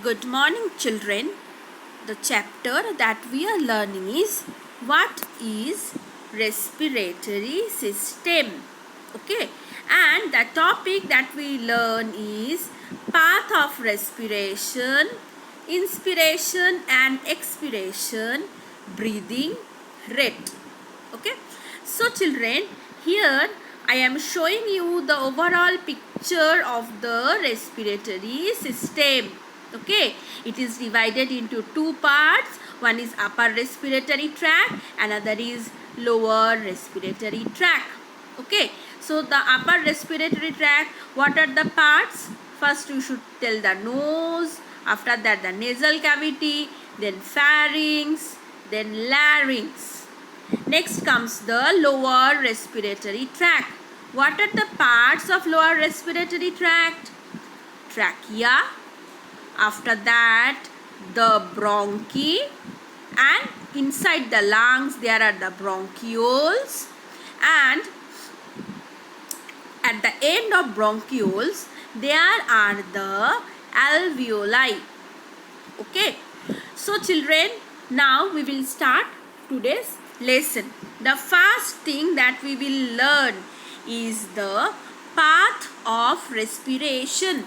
Good morning, children. The chapter that we are learning is what is respiratory system. Okay, and the topic that we learn is path of respiration, inspiration and expiration, breathing rate. Okay, so children, here I am showing you the overall picture of the respiratory system. Okay, it is divided into two parts. One is upper respiratory tract, another is lower respiratory tract. Okay, so the upper respiratory tract, what are the parts? First you should tell the nose, after that the nasal cavity, then pharynx, then larynx. Next comes the lower respiratory tract. What are the parts of lower respiratory tract? Trachea, after that the bronchi, and inside the lungs there are the bronchioles, and at the end of bronchioles there are the alveoli. Okay, so children, now we will start today's lesson. The first thing that we will learn is the path of respiration.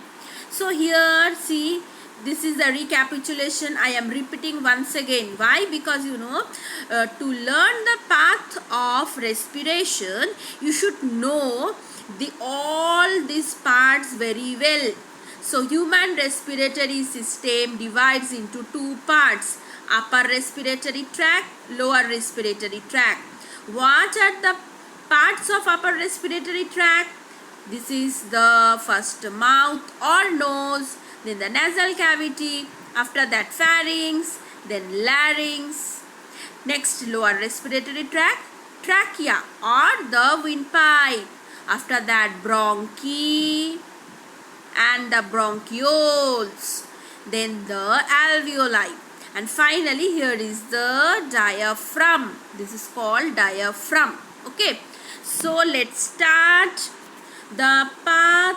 So here see, this is the recapitulation. I am repeating once again. Why? Because to learn the path of respiration you should know all these parts very well. So human respiratory system divides into two parts: upper respiratory tract, lower respiratory tract. What are the parts of upper respiratory tract? This is the first mouth or nose, then the nasal cavity, after that pharynx, then larynx. Next, lower respiratory tract, trachea or the windpipe. After that, bronchi and the bronchioles, then the alveoli, and finally here is the diaphragm. This is called diaphragm. Okay, so let's start the path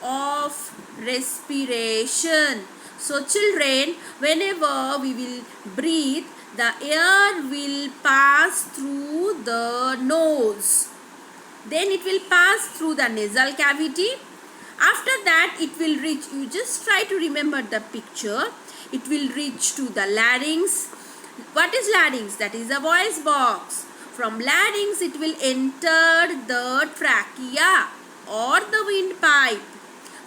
of respiration. So children, whenever we will breathe, the air will pass through the nose, then it will pass through the nasal cavity. After that it will reach, you just try to remember the picture, it will reach to the larynx. What is larynx? That is the voice box. From larynx it will enter the trachea or the windpipe.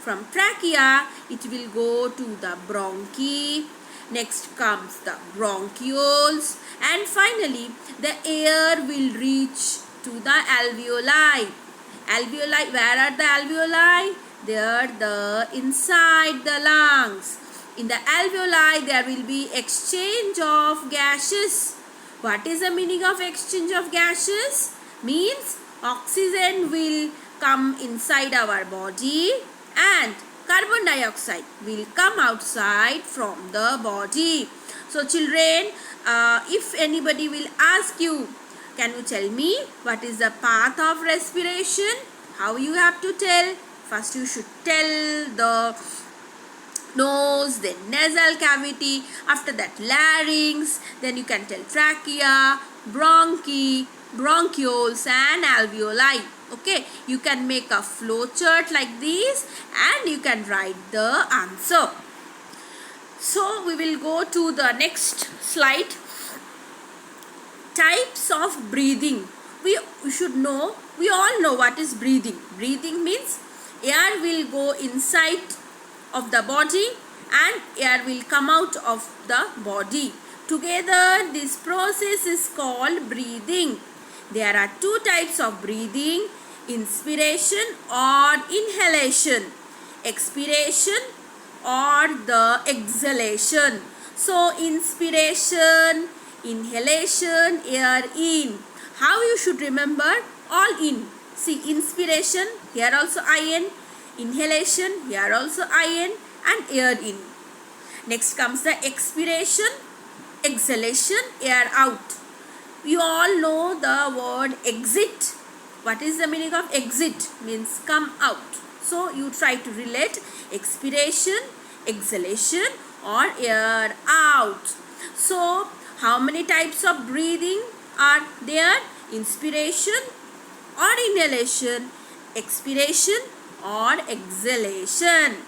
From trachea it will go to the bronchi. Next comes the bronchioles, and finally the air will reach to the alveoli. Alveoli, where are the alveoli? They are the inside the lungs. In the alveoli there will be exchange of gases. What is the meaning of exchange of gases? Means oxygen will come inside our body and carbon dioxide will come outside from the body. So children, if anybody will ask you, can you tell me what is the path of respiration? How you have to tell? First you should tell the nose, then nasal cavity, after that larynx, then you can tell trachea, bronchi, bronchioles and alveoli. Okay, you can make a flow chart like this and you can write the answer. So we will go to the next slide. Types of breathing. We should know, we all know what is breathing. Breathing means air will go inside of the body and air will come out of the body. Together this process is called breathing. There are two types of breathing: inspiration or inhalation, expiration or the exhalation. So inspiration, inhalation, air in. How you should remember? All in. See, inspiration, here also in. Inhalation, here also in, and air in. Next comes the expiration, exhalation, air out. You all know the word exit. What is the meaning of exit? Means come out. So you try to relate expiration, exhalation or air out. So how many types of breathing are there? Inspiration or inhalation, expiration or exhalation.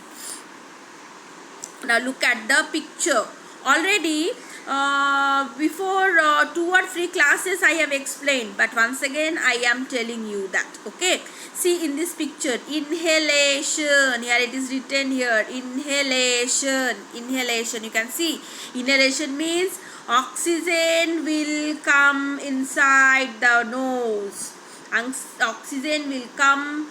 Now look at the picture. Already before 2 or 3 classes I have explained, but once again I am telling you that. Okay, see in this picture, inhalation, here it is written here, inhalation. You can see inhalation means oxygen will come inside the nose. Oxygen will come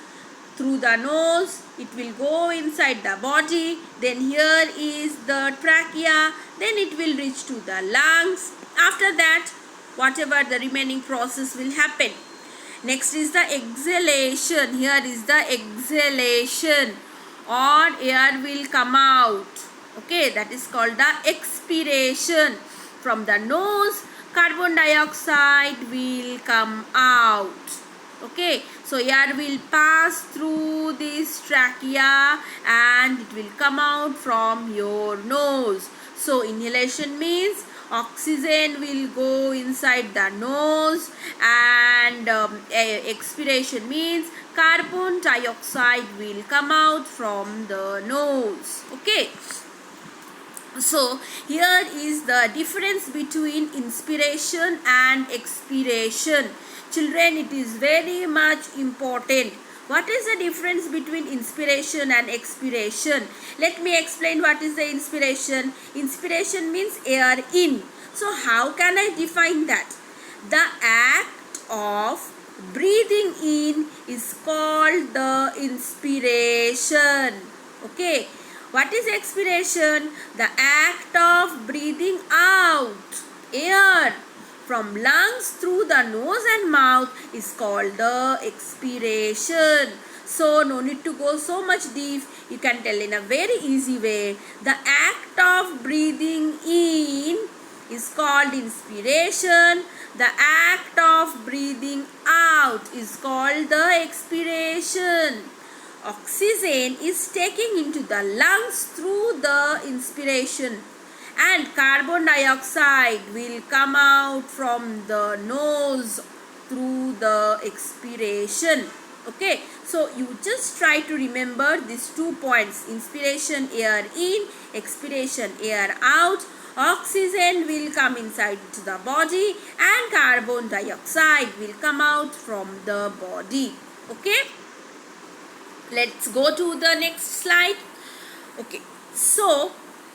through the nose, it will go inside the body, then here is the trachea, then it will reach to the lungs. After that, whatever the remaining process will happen. Next is the exhalation. Here is the exhalation, or air will come out. Okay, that is called the expiration. From the nose, carbon dioxide will come out. Okay, so air will pass through this trachea and it will come out from your nose. So inhalation means oxygen will go inside the nose, and expiration means carbon dioxide will come out from the nose. Okay, so here is the difference between inspiration and expiration. Children, it is very much important. What is the difference between inspiration and expiration? Let me explain what is the inspiration. Inspiration means air in. So how can I define that? The act of breathing in is called the inspiration. Okay. What is expiration? The act of breathing out air from lungs through the nose and mouth is called the expiration. So no need to go so much deep. You can tell in a very easy way. The act of breathing in is called inspiration. The act of breathing out is called the expiration. Oxygen is taken into the lungs through the inspiration, and carbon dioxide will come out from the nose through the expiration. Okay, so you just try to remember these 2 points: inspiration, air in; expiration, air out. Oxygen will come inside to the body and carbon dioxide will come out from the body. Okay, let's go to the next slide. Okay, so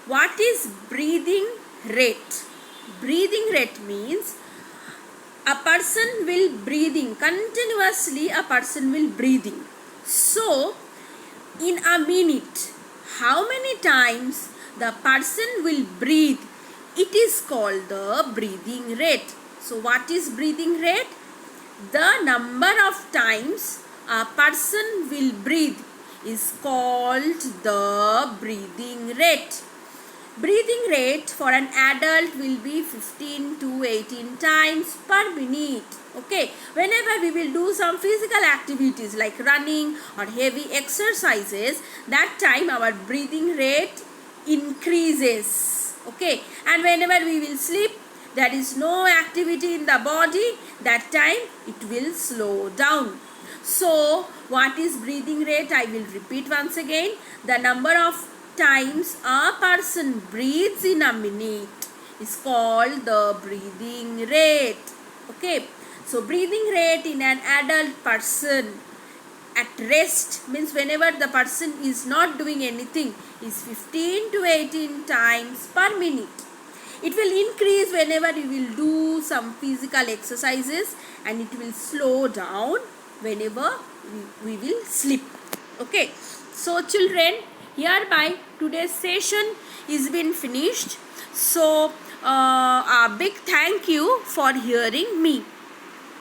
what is breathing rate? Breathing rate means a person will breathing continuously, a person will breathing. So in a minute, how many times the person will breathe, it is called the breathing rate. So what is breathing rate? The number of times a person will breathe is called the breathing rate. Breathing rate for an adult will be 15 to 18 times per minute. Okay, whenever we will do some physical activities like running or heavy exercises, that time our breathing rate increases. Okay, and whenever we will sleep, there is no activity in the body, that time it will slow down. So what is breathing rate? I will repeat once again. The number of times a person breathes in a minute is called the breathing rate. Okay, so breathing rate in an adult person at rest means whenever the person is not doing anything is 15 to 18 times per minute. It will increase whenever you will do some physical exercises, and it will slow down whenever we will sleep. Okay, so children, hereby today's session is been finished. So a big thank you for hearing me.